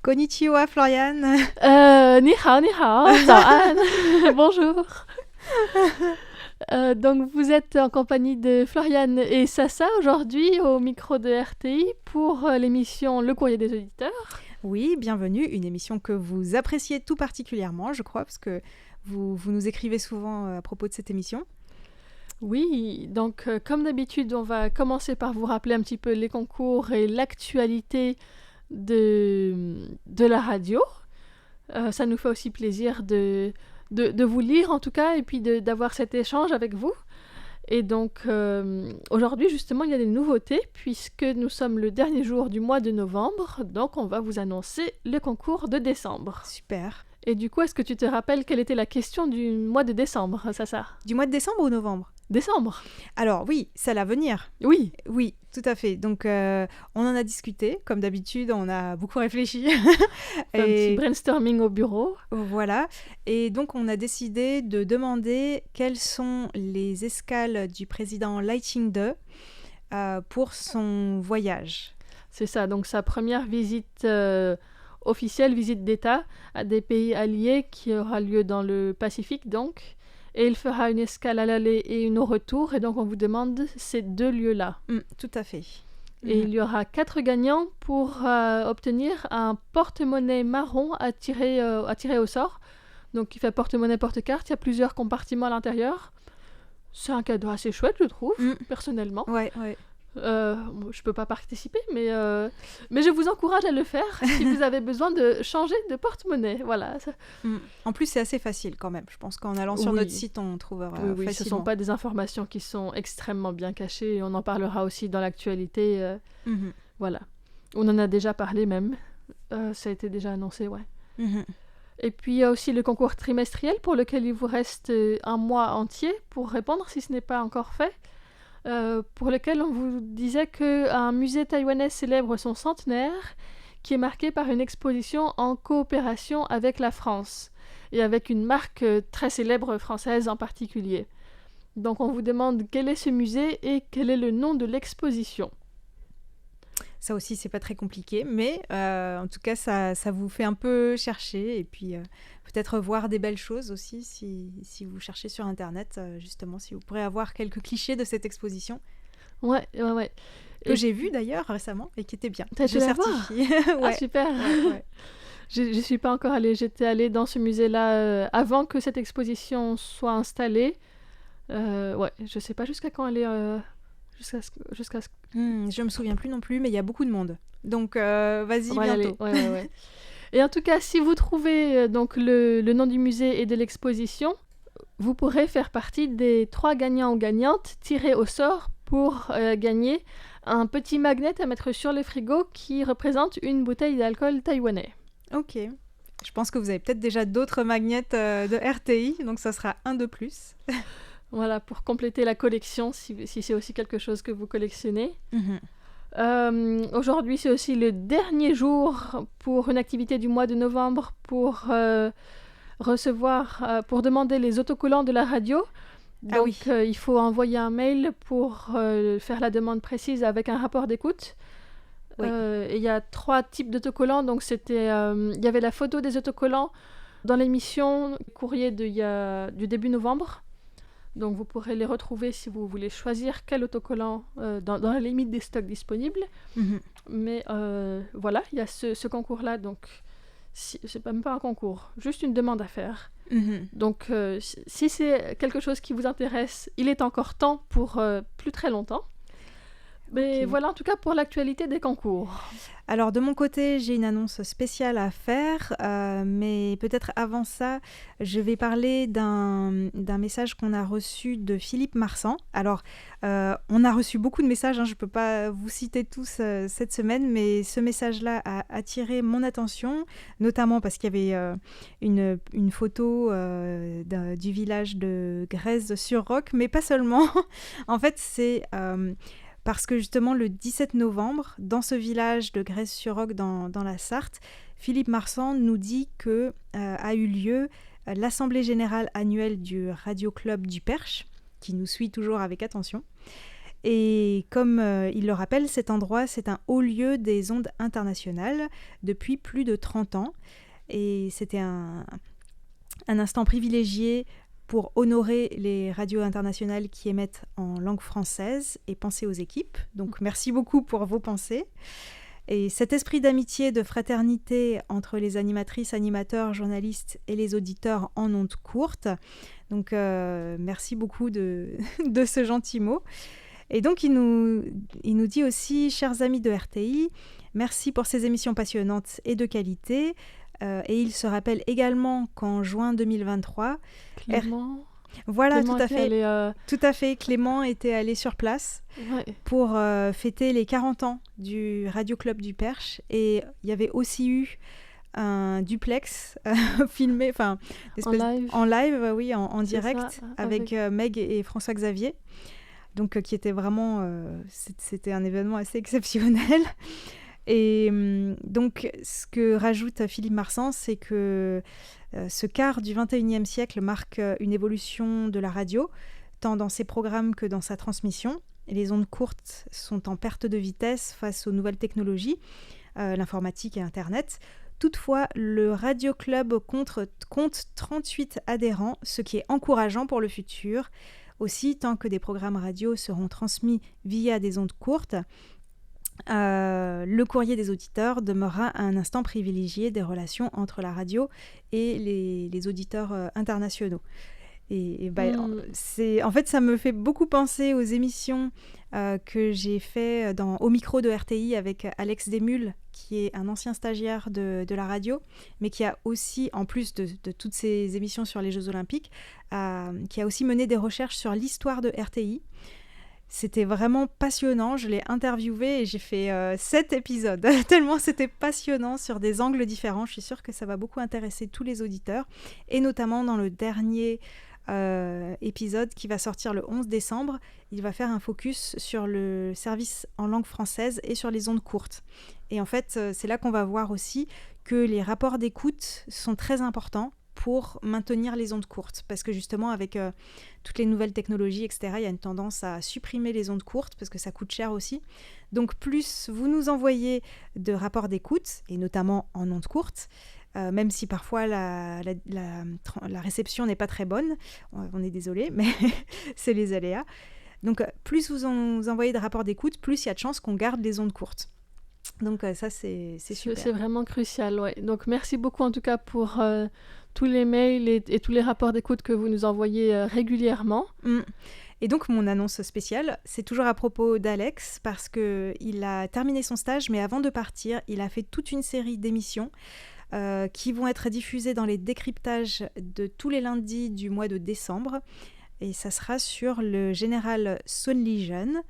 Konnichiwa, Florian. Ni hao, 早安, bonjour. Donc vous êtes en compagnie de Florian et Sasa aujourd'hui au micro de RTI pour l'émission Le Courrier des auditeurs. Oui, bienvenue, une émission que vous appréciez tout particulièrement, je crois, parce que vous nous écrivez souvent à propos de cette émission. Oui, donc comme d'habitude, on va commencer par vous rappeler un petit peu les concours et l'actualité de la radio. Ça nous fait aussi plaisir de vous lire en tout cas et puis d'avoir cet échange avec vous. Et donc aujourd'hui justement il y a des nouveautés puisque nous sommes le dernier jour du mois de novembre, donc on va vous annoncer le concours de décembre. Super. Et du coup, est-ce que tu te rappelles quelle était la question du mois de décembre, Sasa ? Du mois de décembre ou novembre ? Décembre. Alors oui, c'est à l'avenir. Oui. Oui, tout à fait. Donc on en a discuté, comme d'habitude, on a beaucoup réfléchi. Un petit brainstorming au bureau. Voilà. Et donc on a décidé de demander quelles sont les escales du président Lai Ching-te pour son voyage. C'est ça, donc sa première visite officielle, visite d'État à des pays alliés qui aura lieu dans le Pacifique donc. Et il fera une escale à l'aller et une au retour. Et donc, on vous demande ces deux lieux-là. Tout à fait. Et il y aura 4 gagnants pour obtenir un porte-monnaie marron à tirer au sort. Donc, il fait porte-monnaie, porte-carte. Il y a plusieurs compartiments à l'intérieur. C'est un cadeau assez chouette, je trouve, personnellement. Ouais. Je peux pas participer, mais je vous encourage à le faire si vous avez besoin de changer de porte-monnaie. Voilà. En plus, c'est assez facile quand même. Je pense qu'en allant sur notre site, on trouvera facilement. Oui, ce ne sont pas des informations qui sont extrêmement bien cachées. Et on en parlera aussi dans l'actualité. Voilà. On en a déjà parlé même. Ça a été déjà annoncé, ouais. Et puis, il y a aussi le concours trimestriel pour lequel il vous reste un mois entier pour répondre si ce n'est pas encore fait. Pour lequel on vous disait qu'un musée taïwanais célèbre son centenaire qui est marqué par une exposition en coopération avec la France et avec une marque très célèbre française en particulier. Donc on vous demande quel est ce musée et quel est le nom de l'exposition. Ça aussi, c'est pas très compliqué, mais en tout cas, ça vous fait un peu chercher et puis peut-être voir des belles choses aussi si vous cherchez sur Internet, justement, si vous pourrez avoir quelques clichés de cette exposition. Ouais. Que j'ai vu d'ailleurs récemment et qui était bien. T'as été la voir ? Ouais. Ah, super. Ouais. Je suis pas encore allée. J'étais allée dans ce musée-là avant que cette exposition soit installée. Je sais pas jusqu'à quand elle est... Jusqu'à ce... je me souviens plus non plus, mais il y a beaucoup de monde. Donc, vas-y, bientôt. Ouais. Et en tout cas, si vous trouvez donc le nom du musée et de l'exposition, vous pourrez faire partie des 3 gagnants ou gagnantes tirés au sort pour gagner un petit magnet à mettre sur le frigo qui représente une bouteille d'alcool taïwanais. Ok. Je pense que vous avez peut-être déjà d'autres magnets de RTI, donc ça sera un de plus. Voilà, pour compléter la collection, si c'est aussi quelque chose que vous collectionnez. Aujourd'hui, c'est aussi le dernier jour pour une activité du mois de novembre pour pour demander les autocollants de la radio. Donc, il faut envoyer un mail pour faire la demande précise avec un rapport d'écoute. Il y a 3 types d'autocollants. Donc, il y avait la photo des autocollants dans l'émission Courrier du début novembre. Donc, vous pourrez les retrouver si vous voulez choisir quel autocollant dans la limite des stocks disponibles. Mais voilà, il y a ce concours-là. Donc, c'est même pas un concours, juste une demande à faire. Donc, si c'est quelque chose qui vous intéresse, il est encore temps pour plus très longtemps. Mais voilà, en tout cas, pour l'actualité des concours. Alors, de mon côté, j'ai une annonce spéciale à faire, mais peut-être avant ça, je vais parler d'un message qu'on a reçu de Philippe Marsan. Alors, on a reçu beaucoup de messages, je ne peux pas vous citer tous cette semaine, mais ce message-là a attiré mon attention, notamment parce qu'il y avait une photo du village de Grèze-sur-Roc, mais pas seulement. En fait, c'est... parce que justement, le 17 novembre, dans ce village de Grèze-sur-Roc, dans la Sarthe, Philippe Marsan nous dit qu'a eu lieu l'Assemblée générale annuelle du Radio Club du Perche, qui nous suit toujours avec attention. Et comme il le rappelle, cet endroit, c'est un haut lieu des ondes internationales depuis plus de 30 ans. Et c'était un instant privilégié pour honorer les radios internationales qui émettent en langue française et penser aux équipes. Donc merci beaucoup pour vos pensées. Et cet esprit d'amitié, de fraternité entre les animatrices, animateurs, journalistes et les auditeurs en ondes courtes. Donc merci beaucoup de ce gentil mot. Et donc il nous dit aussi, chers amis de RTI, merci pour ces émissions passionnantes et de qualité. Et il se rappelle également qu'en juin 2023... Clément... Voilà, Clément tout à fait. Tout à fait. Clément était allé sur place pour fêter les 40 ans du Radio Club du Perche. Et il y avait aussi eu un duplex filmé, en live, oui, en direct, ça, avec Meg et François-Xavier. Donc, qui était vraiment... c'était un événement assez exceptionnel. Et donc, ce que rajoute Philippe Marsan, c'est que ce quart du XXIe siècle marque une évolution de la radio, tant dans ses programmes que dans sa transmission. Et les ondes courtes sont en perte de vitesse face aux nouvelles technologies, l'informatique et Internet. Toutefois, le Radio Club compte 38 adhérents, ce qui est encourageant pour le futur. Aussi, tant que des programmes radio seront transmis via des ondes courtes, le courrier des auditeurs demeurera un instant privilégié des relations entre la radio et les auditeurs internationaux. En fait, ça me fait beaucoup penser aux émissions que j'ai fait au micro de RTI avec Alex Desmules, qui est un ancien stagiaire de la radio, mais qui a aussi, en plus de toutes ces émissions sur les Jeux Olympiques, qui a aussi mené des recherches sur l'histoire de RTI. C'était vraiment passionnant, je l'ai interviewé et j'ai fait 7 épisodes, tellement c'était passionnant sur des angles différents. Je suis sûre que ça va beaucoup intéresser tous les auditeurs, et notamment dans le dernier épisode qui va sortir le 11 décembre, il va faire un focus sur le service en langue française et sur les ondes courtes. Et en fait, c'est là qu'on va voir aussi que les rapports d'écoute sont très importants pour maintenir les ondes courtes. Parce que justement, avec toutes les nouvelles technologies, etc., il y a une tendance à supprimer les ondes courtes parce que ça coûte cher aussi. Donc, plus vous nous envoyez de rapports d'écoute, et notamment en ondes courtes, même si parfois la réception n'est pas très bonne, on est désolé, mais c'est les aléas. Donc, plus vous envoyez de rapports d'écoute, plus il y a de chances qu'on garde les ondes courtes. Donc ça, c'est super. C'est vraiment crucial, ouais. Donc merci beaucoup en tout cas pour tous les mails et tous les rapports d'écoute que vous nous envoyez régulièrement. Et donc mon annonce spéciale, c'est toujours à propos d'Alex, parce qu'il a terminé son stage, mais avant de partir, il a fait toute une série d'émissions qui vont être diffusées dans les décryptages de tous les lundis du mois de décembre. Et ça sera sur le général Sun Lee-jeon.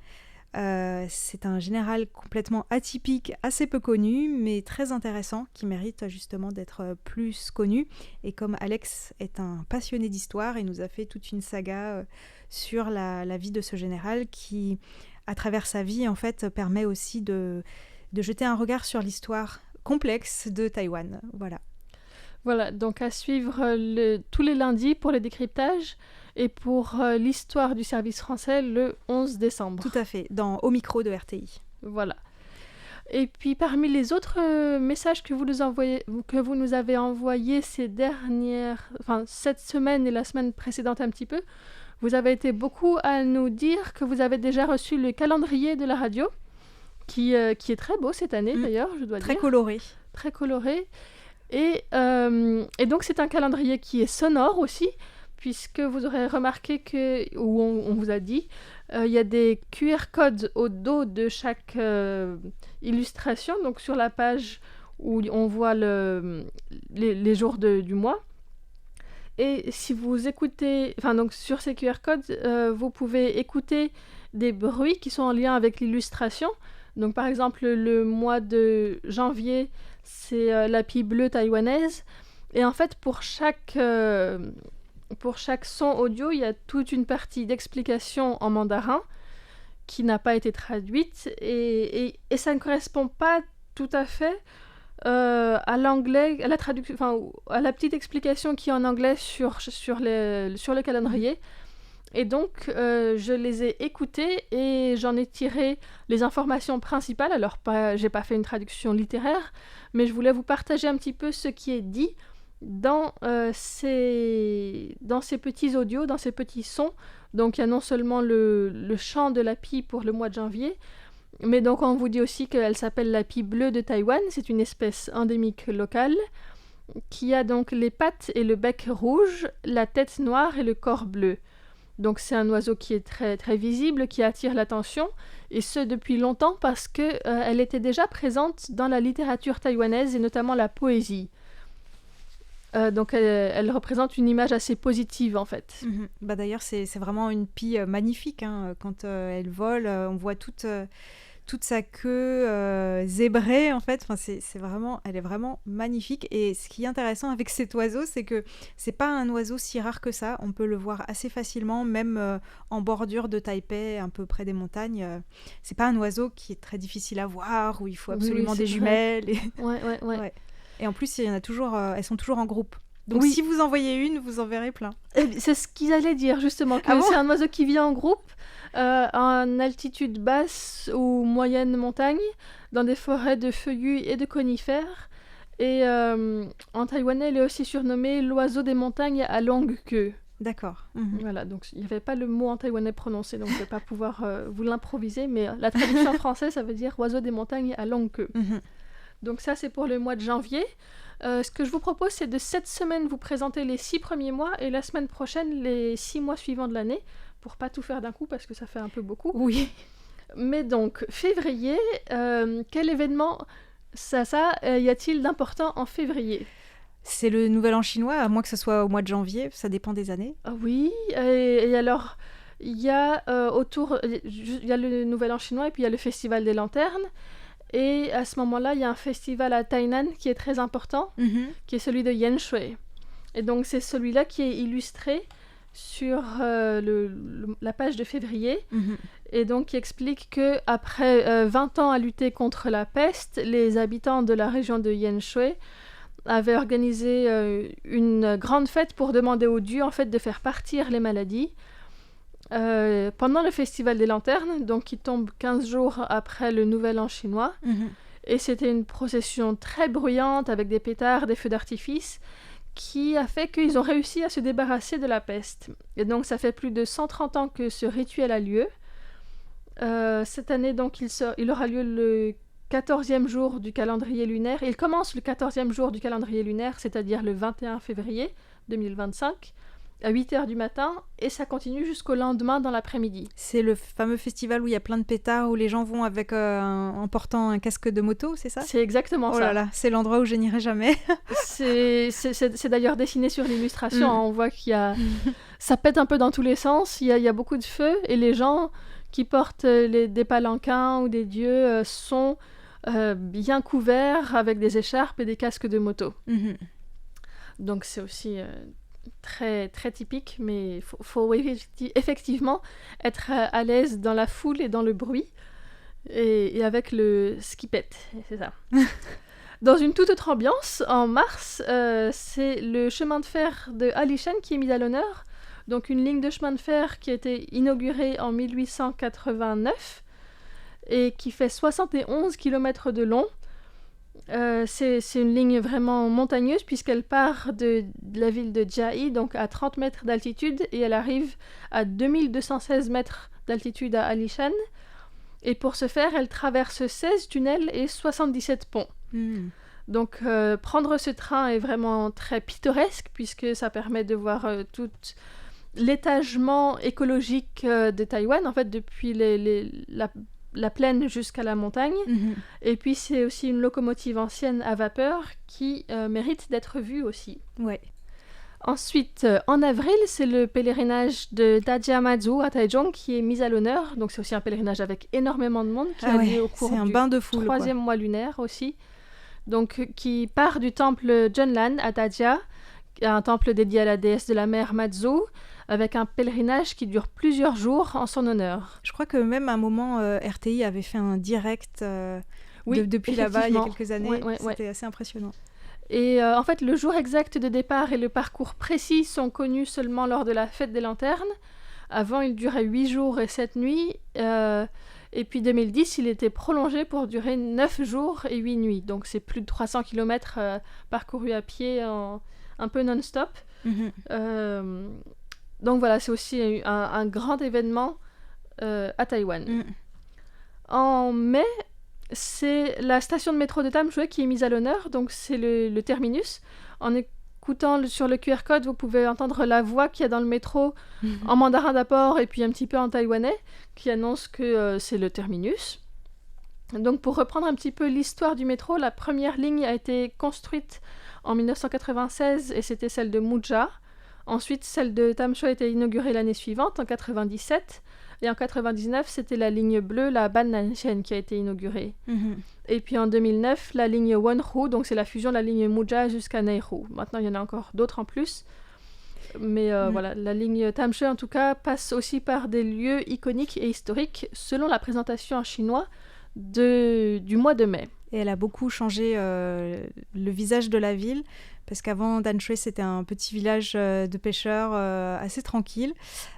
C'est un général complètement atypique, assez peu connu, mais très intéressant, qui mérite justement d'être plus connu. Et comme Alex est un passionné d'histoire, il nous a fait toute une saga sur la vie de ce général qui, à travers sa vie, en fait, permet aussi de jeter un regard sur l'histoire complexe de Taïwan. Voilà, donc à suivre tous les lundis pour les décryptages et pour l'histoire du service français le 11 décembre. Tout à fait, au micro de RTI. Voilà. Et puis parmi les autres messages que vous nous avez envoyés cette semaine et la semaine précédente un petit peu, vous avez été beaucoup à nous dire que vous avez déjà reçu le calendrier de la radio, qui est très beau cette année d'ailleurs, je dois dire. Très coloré. Très coloré. Et donc c'est un calendrier qui est sonore aussi, puisque vous aurez remarqué on vous a dit, il y a des QR codes au dos de chaque illustration, donc sur la page où on voit les jours du mois. Et si vous écoutez, donc sur ces QR codes, vous pouvez écouter des bruits qui sont en lien avec l'illustration. Donc par exemple, le mois de janvier, c'est la pie bleue taïwanaise. Et en fait, pour chaque son audio, il y a toute une partie d'explication en mandarin qui n'a pas été traduite. Et ça ne correspond pas tout à fait à l'anglais, à la traduction, à la petite explication qui est en anglais sur le calendrier. Et donc, je les ai écoutés et j'en ai tiré les informations principales. Alors, j'ai pas fait une traduction littéraire, mais je voulais vous partager un petit peu ce qui est dit dans ces petits audios, dans ces petits sons. Donc, il y a non seulement le chant de la pie pour le mois de janvier, mais donc on vous dit aussi qu'elle s'appelle la pie bleue de Taïwan. C'est une espèce endémique locale qui a donc les pattes et le bec rouge, la tête noire et le corps bleu. Donc c'est un oiseau qui est très, très visible, qui attire l'attention, et ce depuis longtemps parce qu'elle était déjà présente dans la littérature taïwanaise et notamment la poésie. Donc elle représente une image assez positive en fait. Bah, d'ailleurs c'est vraiment une pie magnifique, hein. Quand elle vole, on voit toute sa queue zébrée en fait. Enfin, elle est vraiment magnifique. Et ce qui est intéressant avec cet oiseau, c'est que c'est pas un oiseau si rare que ça. On peut le voir assez facilement, même en bordure de Taipei, un peu près des montagnes. C'est pas un oiseau qui est très difficile à voir, où il faut absolument des jumelles. Ouais. Et en plus, il y en a toujours, elles sont toujours en groupe. Donc si vous en voyez une, vous en verrez plein. C'est ce qu'ils allaient dire justement, que c'est un oiseau qui vit en groupe, en altitude basse ou moyenne montagne, dans des forêts de feuillus et de conifères. Et en taïwanais, il est aussi surnommé l'oiseau des montagnes à longue queue. D'accord. Voilà, donc il n'y avait pas le mot en taïwanais prononcé, donc je ne vais pas pouvoir vous l'improviser, mais la traduction française, ça veut dire oiseau des montagnes à longue queue. Donc ça, c'est pour le mois de janvier. Ce que je vous propose, c'est de cette semaine vous présenter les 6 premiers mois et la semaine prochaine les 6 mois suivants de l'année, pour pas tout faire d'un coup parce que ça fait un peu beaucoup. Oui. Mais donc, février, quel événement y a-t-il d'important en février ? C'est le Nouvel An chinois, à moins que ce soit au mois de janvier, ça dépend des années. Oui, et alors, il y a le Nouvel An chinois et puis il y a le Festival des Lanternes. Et à ce moment-là, il y a un festival à Tainan qui est très important, qui est celui de Yanshui. Et donc, c'est celui-là qui est illustré sur la page de février, et donc qui explique qu'après 20 ans à lutter contre la peste, les habitants de la région de Yanshui avaient organisé une grande fête pour demander aux dieux en fait, de faire partir les maladies. Pendant le Festival des Lanternes, donc qui tombe 15 jours après le Nouvel An chinois. Et c'était une procession très bruyante avec des pétards, des feux d'artifice, qui a fait qu'ils ont réussi à se débarrasser de la peste. Et donc ça fait plus de 130 ans que ce rituel a lieu. Cette année, donc, il aura lieu le 14e jour du calendrier lunaire. Il commence le 14e jour du calendrier lunaire, c'est-à-dire le 21 février 2025. À 8h du matin, et ça continue jusqu'au lendemain dans l'après-midi. C'est le fameux festival où il y a plein de pétards, où les gens vont en portant un casque de moto, c'est ça ? C'est exactement ça. Oh là là, c'est l'endroit où je n'irai jamais. c'est d'ailleurs dessiné sur l'illustration, on voit qu'il y a... ça pète un peu dans tous les sens, il y a beaucoup de feu, et les gens qui portent des palanquins ou des dieux sont bien couverts avec des écharpes et des casques de moto. Donc c'est aussi... très, très typique, mais il faut effectivement être à l'aise dans la foule et dans le bruit, et avec le skipette, c'est ça. Dans une toute autre ambiance, en mars, c'est le chemin de fer de Alishan qui est mis à l'honneur, donc une ligne de chemin de fer qui a été inaugurée en 1889 et qui fait 71 km de long. C'est une ligne vraiment montagneuse puisqu'elle part de la ville de Jiayi, donc à 30 mètres d'altitude, et elle arrive à 2216 mètres d'altitude à Alishan. Et pour ce faire, elle traverse 16 tunnels et 77 ponts. Donc prendre ce train est vraiment très pittoresque puisque ça permet de voir tout l'étagement écologique de Taïwan, en fait depuis la plaine jusqu'à la montagne. Et puis c'est aussi une locomotive ancienne à vapeur qui mérite d'être vue aussi. Ouais. Ensuite, en avril, c'est le pèlerinage de Dajiamazu à Taichung qui est mis à l'honneur. Donc c'est aussi un pèlerinage avec énormément de monde qui a lieu au cours du bain de foule, 3e mois lunaire aussi. Donc qui part du temple Junlan à Dajia, un temple dédié à la déesse de la mer Matsu, avec un pèlerinage qui dure plusieurs jours en son honneur. Je crois que même à un moment, RTI avait fait un direct depuis là-bas il y a quelques années. C'était assez impressionnant. Et en fait, le jour exact de départ et le parcours précis sont connus seulement lors de la fête des lanternes. Avant, il durait 8 jours et 7 nuits. Et puis 2010, il était prolongé pour durer 9 jours et 8 nuits. Donc c'est plus de 300 km parcourus à pied un peu non-stop. Donc voilà, c'est aussi un grand événement à Taïwan. En mai, c'est la station de métro de Tam Shwe qui est mise à l'honneur, donc c'est le terminus. En écoutant sur le QR code, vous pouvez entendre la voix qu'il y a dans le métro en mandarin d'abord et puis un petit peu en taïwanais qui annonce que c'est le terminus. Donc pour reprendre un petit peu l'histoire du métro, la première ligne a été construite en 1996 et c'était celle de Muja. Ensuite, celle de Tam Shwe a été inaugurée l'année suivante, en 1997. Et en 1999, c'était la ligne bleue, la Ban Nan Shen, qui a été inaugurée. Et puis en 2009, la ligne Wonru, donc c'est la fusion de la ligne Muja jusqu'à Neihu. Maintenant, il y en a encore d'autres en plus. Mais voilà, la ligne Tam Shwe, en tout cas, passe aussi par des lieux iconiques et historiques, selon la présentation en chinois du mois de mai. Et elle a beaucoup changé le visage de la ville, parce qu'avant, Dan Shui, c'était un petit village de pêcheurs assez tranquille,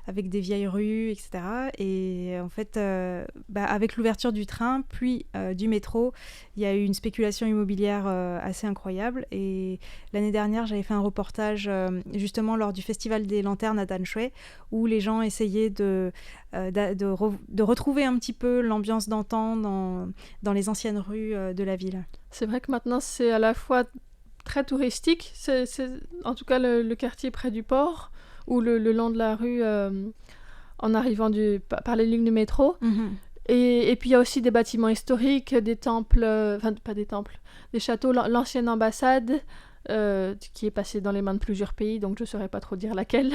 avec des vieilles rues, etc. Et en fait, avec l'ouverture du train, puis du métro, il y a eu une spéculation immobilière assez incroyable. Et l'année dernière, j'avais fait un reportage, justement, lors du Festival des Lanternes à Dan Shui, où les gens essayaient de retrouver un petit peu l'ambiance d'antan dans les anciennes rues de la ville. C'est vrai que maintenant, c'est à la fois très touristique, c'est en tout cas le quartier près du port ou le long de la rue en arrivant par les lignes du métro. Et puis il y a aussi des bâtiments historiques, des temples, pas des temples, des châteaux, l'ancienne ambassade qui est passée dans les mains de plusieurs pays, donc je ne saurais pas trop dire laquelle.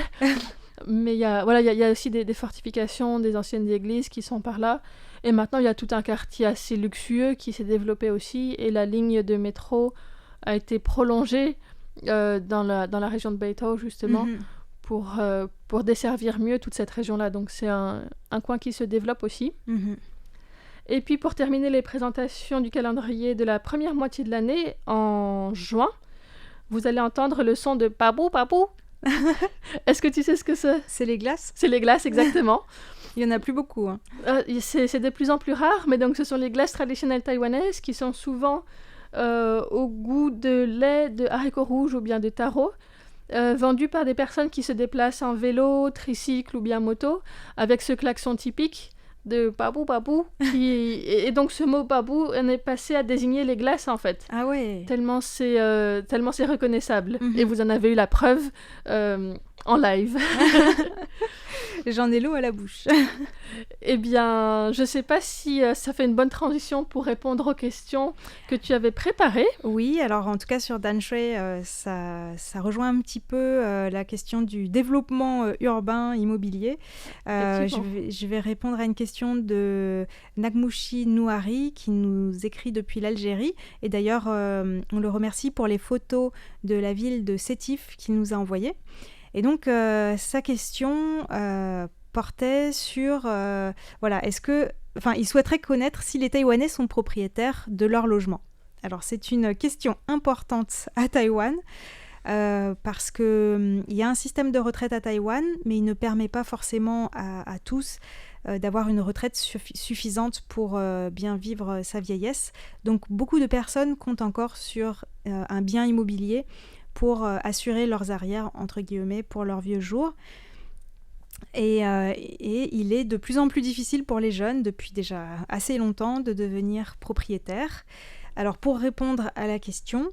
Mais il y a aussi des fortifications, des anciennes églises qui sont par là. Et maintenant, il y a tout un quartier assez luxueux qui s'est développé aussi. Et la ligne de métro a été prolongée dans la région de Beitao, justement, pour desservir mieux toute cette région-là. Donc, c'est un coin qui se développe aussi. Et puis, pour terminer les présentations du calendrier de la première moitié de l'année, en juin, vous allez entendre le son de Babou Babou. Est-ce que tu sais ce que c'est ? C'est les glaces ? C'est les glaces, exactement. Il n'y en a plus beaucoup. Hein. C'est de plus en plus rare, mais donc ce sont les glaces traditionnelles taïwanaises qui sont souvent au goût de lait, de haricots rouges ou bien de taro, vendues par des personnes qui se déplacent en vélo, tricycle ou bien moto, avec ce klaxon typique de babou babou. Et donc ce mot babou en est passé à désigner les glaces en fait. Ah ouais. Tellement c'est reconnaissable. Et vous en avez eu la preuve en live. J'en ai l'eau à la bouche. Eh bien, je ne sais pas si ça fait une bonne transition pour répondre aux questions que tu avais préparées. Oui, alors en tout cas sur Dan Shui, ça rejoint un petit peu la question du développement urbain immobilier. Je vais répondre à une question de Nagmushi Nouari qui nous écrit depuis l'Algérie. Et d'ailleurs, on le remercie pour les photos de la ville de Sétif qu'il nous a envoyées. Et donc, sa question portait sur, il souhaiterait connaître si les Taïwanais sont propriétaires de leur logement. Alors, c'est une question importante à Taïwan, parce qu'il y a un système de retraite à Taïwan, mais il ne permet pas forcément à tous d'avoir une retraite suffisante pour bien vivre sa vieillesse. Donc, beaucoup de personnes comptent encore sur un bien immobilier pour assurer leurs arrières, entre guillemets, pour leurs vieux jours. Et il est de plus en plus difficile pour les jeunes, depuis déjà assez longtemps, de devenir propriétaires. Alors, pour répondre à la question,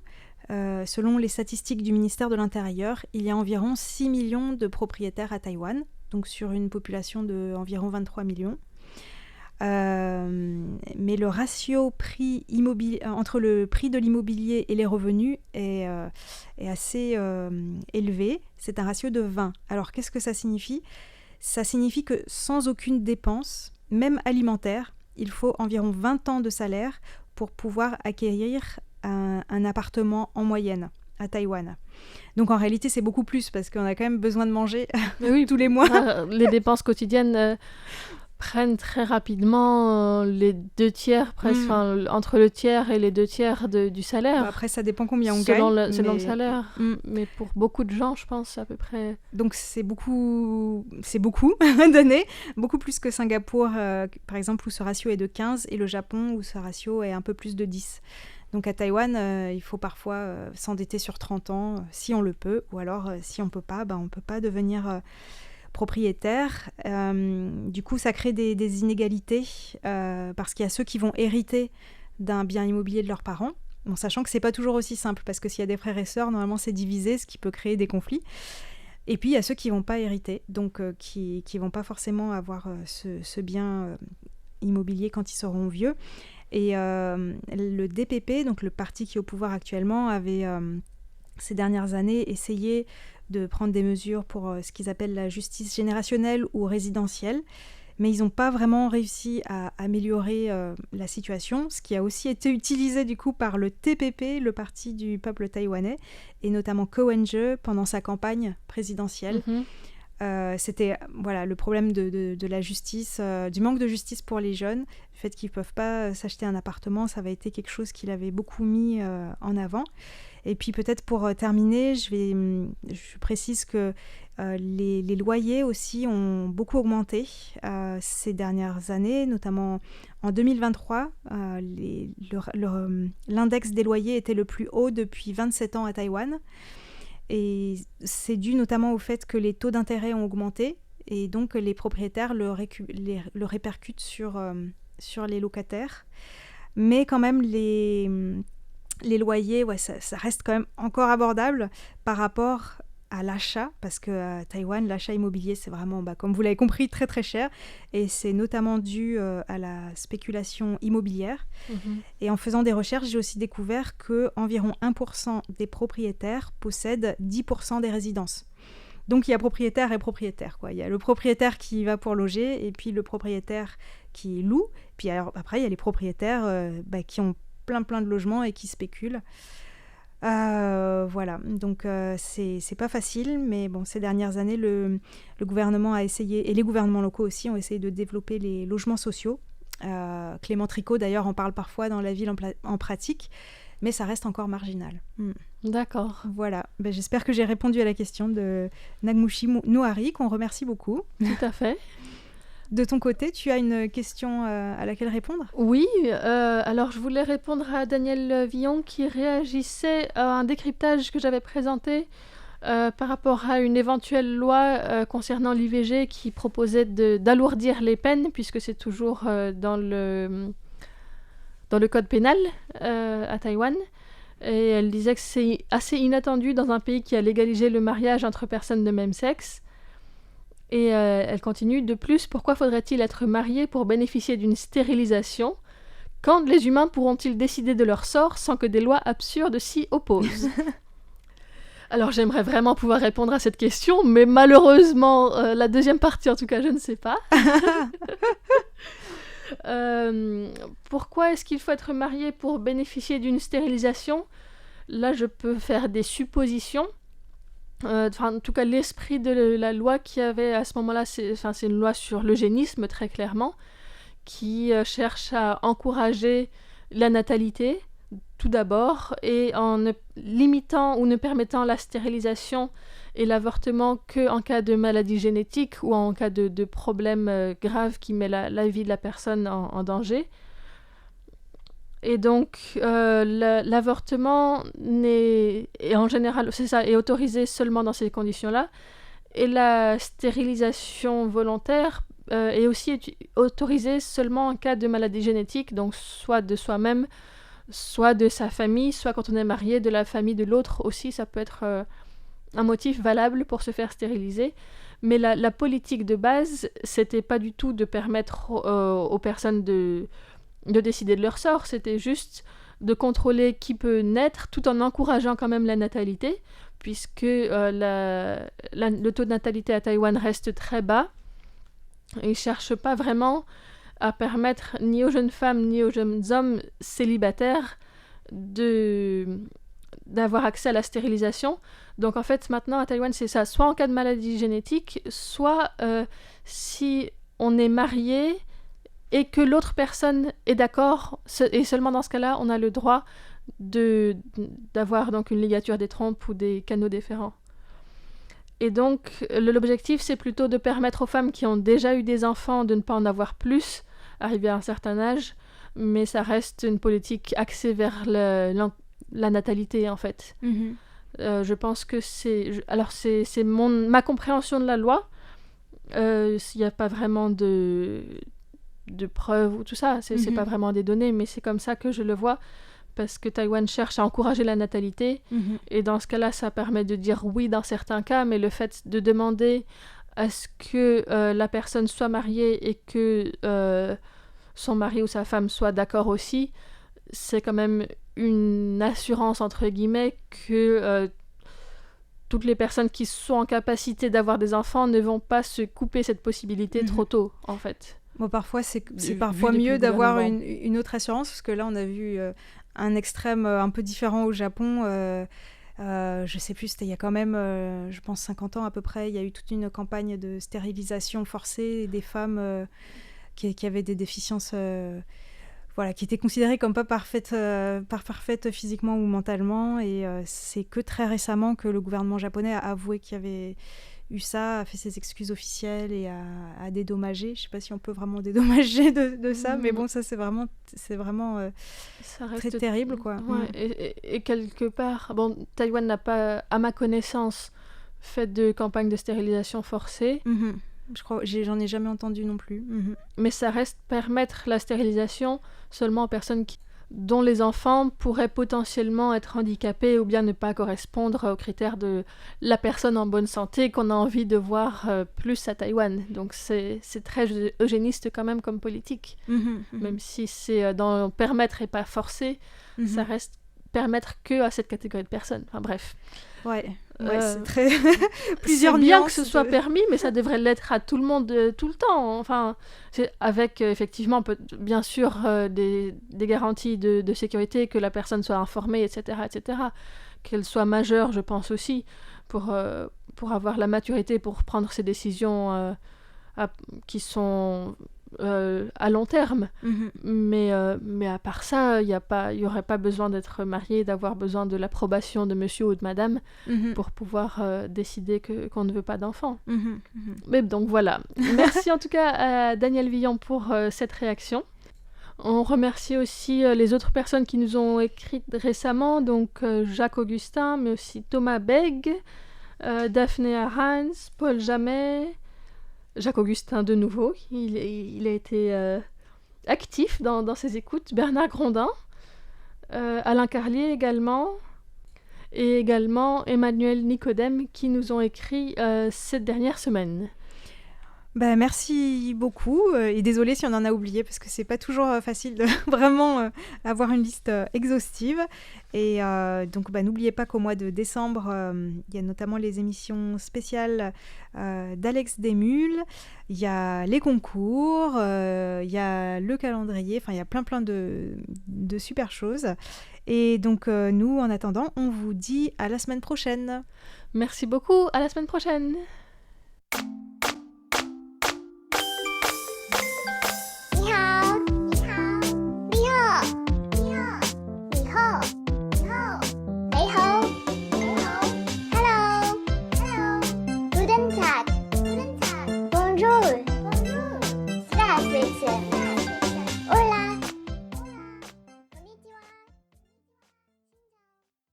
selon les statistiques du ministère de l'Intérieur, il y a environ 6 millions de propriétaires à Taïwan, donc sur une population d'environ 23 millions. Mais le ratio entre le prix de l'immobilier et les revenus est assez élevé. C'est un ratio de 20. Alors, qu'est-ce que ça signifie ? Ça signifie que sans aucune dépense, même alimentaire, il faut environ 20 ans de salaire pour pouvoir acquérir un appartement en moyenne à Taïwan. Donc en réalité, c'est beaucoup plus parce qu'on a quand même besoin de manger tous les mois. Les dépenses quotidiennes prennent très rapidement les 2/3, presque, entre le tiers et les 2/3 du salaire. Après, ça dépend combien on gagne. Selon le salaire. Mais pour beaucoup de gens, je pense, à peu près. Donc, c'est beaucoup donné, beaucoup plus que Singapour, par exemple, où ce ratio est de 15, et le Japon, où ce ratio est un peu plus de 10. Donc, à Taïwan, il faut parfois s'endetter sur 30 ans, si on le peut, ou alors, si on ne peut pas, on ne peut pas devenir propriétaire. Du coup, ça crée des inégalités, parce qu'il y a ceux qui vont hériter d'un bien immobilier de leurs parents, sachant que ce n'est pas toujours aussi simple, parce que s'il y a des frères et sœurs, normalement, c'est divisé, ce qui peut créer des conflits. Et puis, il y a ceux qui ne vont pas hériter, donc qui ne vont pas forcément avoir ce bien immobilier quand ils seront vieux. Et le DPP, donc le parti qui est au pouvoir actuellement, avait ces dernières années essayé de prendre des mesures pour ce qu'ils appellent la justice générationnelle ou résidentielle, mais ils n'ont pas vraiment réussi à améliorer la situation, ce qui a aussi été utilisé du coup par le TPP, le parti du peuple taïwanais, et notamment Ko Wen-je pendant sa campagne présidentielle. C'était le problème de la justice, du manque de justice pour les jeunes, le fait qu'ils ne peuvent pas s'acheter un appartement, ça avait été quelque chose qu'il avait beaucoup mis en avant. Et puis peut-être pour terminer, je précise que les loyers aussi ont beaucoup augmenté ces dernières années, notamment en 2023. L'index des loyers était le plus haut depuis 27 ans à Taïwan. Et c'est dû notamment au fait que les taux d'intérêt ont augmenté et donc les propriétaires le répercutent sur les locataires. Mais quand même, les loyers, ça reste quand même encore abordable par rapport à l'achat, parce qu'à Taïwan, l'achat immobilier, c'est vraiment, comme vous l'avez compris, très très cher, et c'est notamment dû à la spéculation immobilière. Et en faisant des recherches, j'ai aussi découvert qu'environ 1% des propriétaires possèdent 10% des résidences. Donc il y a propriétaire et propriétaire, quoi. Il y a le propriétaire qui va pour loger, et puis le propriétaire qui loue, puis après il y a les propriétaires qui ont plein de logements et qui spéculent. Voilà, donc c'est pas facile, mais bon, ces dernières années, le gouvernement a essayé, et les gouvernements locaux aussi, ont essayé de développer les logements sociaux. Clément Tricot, d'ailleurs, en parle parfois dans La Ville en pratique, mais ça reste encore marginal. D'accord. Voilà, j'espère que j'ai répondu à la question de Nagmushi Nouari, qu'on remercie beaucoup. Tout à fait. De ton côté, tu as une question à laquelle répondre ? Oui, alors je voulais répondre à Daniel Villon qui réagissait à un décryptage que j'avais présenté par rapport à une éventuelle loi concernant l'IVG qui proposait d'alourdir les peines, puisque c'est toujours dans le code pénal à Taïwan. Et elle disait que c'est assez inattendu dans un pays qui a légalisé le mariage entre personnes de même sexe. Et elle continue, de plus, pourquoi faudrait-il être marié pour bénéficier d'une stérilisation ? Quand les humains pourront-ils décider de leur sort sans que des lois absurdes s'y opposent ? Alors j'aimerais vraiment pouvoir répondre à cette question, mais malheureusement, la deuxième partie en tout cas, je ne sais pas. Pourquoi est-ce qu'il faut être marié pour bénéficier d'une stérilisation ? Là, je peux faire des suppositions. En tout cas, l'esprit de la loi qu'il y avait à ce moment-là, c'est une loi sur l'eugénisme, très clairement, qui cherche à encourager la natalité, tout d'abord, et en ne limitant ou ne permettant la stérilisation et l'avortement qu'en cas de maladie génétique ou en cas de problème grave qui met la vie de la personne en danger. Et donc, l'avortement est en général, c'est ça, est autorisé seulement dans ces conditions-là. Et la stérilisation volontaire est aussi autorisée seulement en cas de maladie génétique, donc soit de soi-même, soit de sa famille, soit quand on est marié, de la famille de l'autre aussi, ça peut être un motif valable pour se faire stériliser. Mais la politique de base, c'était pas du tout de permettre aux personnes de décider de leur sort, c'était juste de contrôler qui peut naître tout en encourageant quand même la natalité, puisque le taux de natalité à Taïwan reste très bas. Ils ne cherchent pas vraiment à permettre ni aux jeunes femmes ni aux jeunes hommes célibataires d'avoir accès à la stérilisation. Donc en fait maintenant à Taïwan c'est ça, soit en cas de maladie génétique, soit si on est marié et que l'autre personne est d'accord, et seulement dans ce cas-là, on a le droit d'avoir donc une ligature des trompes ou des canaux déférents. Et donc, l'objectif, c'est plutôt de permettre aux femmes qui ont déjà eu des enfants de ne pas en avoir plus, arriver à un certain âge, mais ça reste une politique axée vers la natalité, en fait. Je pense que c'est ma compréhension de la loi. Il n'y a pas vraiment de preuves ou tout ça, c'est pas vraiment des données, mais c'est comme ça que je le vois, parce que Taïwan cherche à encourager la natalité, et dans ce cas-là, ça permet de dire oui dans certains cas, mais le fait de demander à ce que la personne soit mariée et que son mari ou sa femme soit d'accord aussi, c'est quand même une assurance, entre guillemets, que toutes les personnes qui sont en capacité d'avoir des enfants ne vont pas se couper cette possibilité trop tôt, en fait. Bon, parfois, c'est parfois mieux d'avoir une autre assurance, parce que là, on a vu un extrême un peu différent au Japon. Je sais plus, c'était il y a quand même, je pense, 50 ans à peu près. Il y a eu toute une campagne de stérilisation forcée des femmes qui avaient des déficiences, qui étaient considérées comme pas parfaites physiquement ou mentalement. Et c'est que très récemment que le gouvernement japonais a avoué qu'il y avait eu ça, a fait ses excuses officielles et a dédommagé. Je sais pas si on peut vraiment dédommager de ça, mais bon, ça c'est vraiment ça reste très terrible, quoi. Ouais, et quelque part, bon, Taïwan n'a pas, à ma connaissance, fait de campagne de stérilisation forcée. Je crois, j'en ai jamais entendu non plus. Mais ça reste permettre la stérilisation seulement aux personnes dont les enfants pourraient potentiellement être handicapés ou bien ne pas correspondre aux critères de la personne en bonne santé qu'on a envie de voir plus à Taïwan. Donc c'est très eugéniste quand même comme politique. Même si c'est dans permettre et pas forcer, ça reste permettre que à cette catégorie de personnes. Enfin bref. Ouais, c'est très... plusieurs nuances. C'est bien que ce soit permis, mais ça devrait l'être à tout le monde tout le temps. Enfin, avec effectivement, bien sûr, des garanties de sécurité, que la personne soit informée, etc., etc. Qu'elle soit majeure, je pense aussi, pour avoir la maturité pour prendre ces décisions qui sont à long terme. Mais à part ça, il y aurait pas besoin d'être marié, d'avoir besoin de l'approbation de monsieur ou de madame pour pouvoir décider qu'on ne veut pas d'enfant. Mais donc voilà. Merci en tout cas à Daniel Villon pour cette réaction. On remercie aussi les autres personnes qui nous ont écrit récemment, donc Jacques Augustin, mais aussi Thomas Beg, Daphné Arans, Paul Jamet, Jacques Augustin de nouveau, il a été actif dans ses écoutes, Bernard Grondin, Alain Carlier également, et également Emmanuel Nicodème qui nous ont écrit cette dernière semaine. Merci beaucoup et désolée si on en a oublié parce que c'est pas toujours facile de vraiment avoir une liste exhaustive et donc n'oubliez pas qu'au mois de décembre il y a notamment les émissions spéciales d'Alex Desmules, il y a les concours, il y a le calendrier, enfin il y a plein de super choses et donc nous en attendant on vous dit à la semaine prochaine. Merci beaucoup, à la semaine prochaine.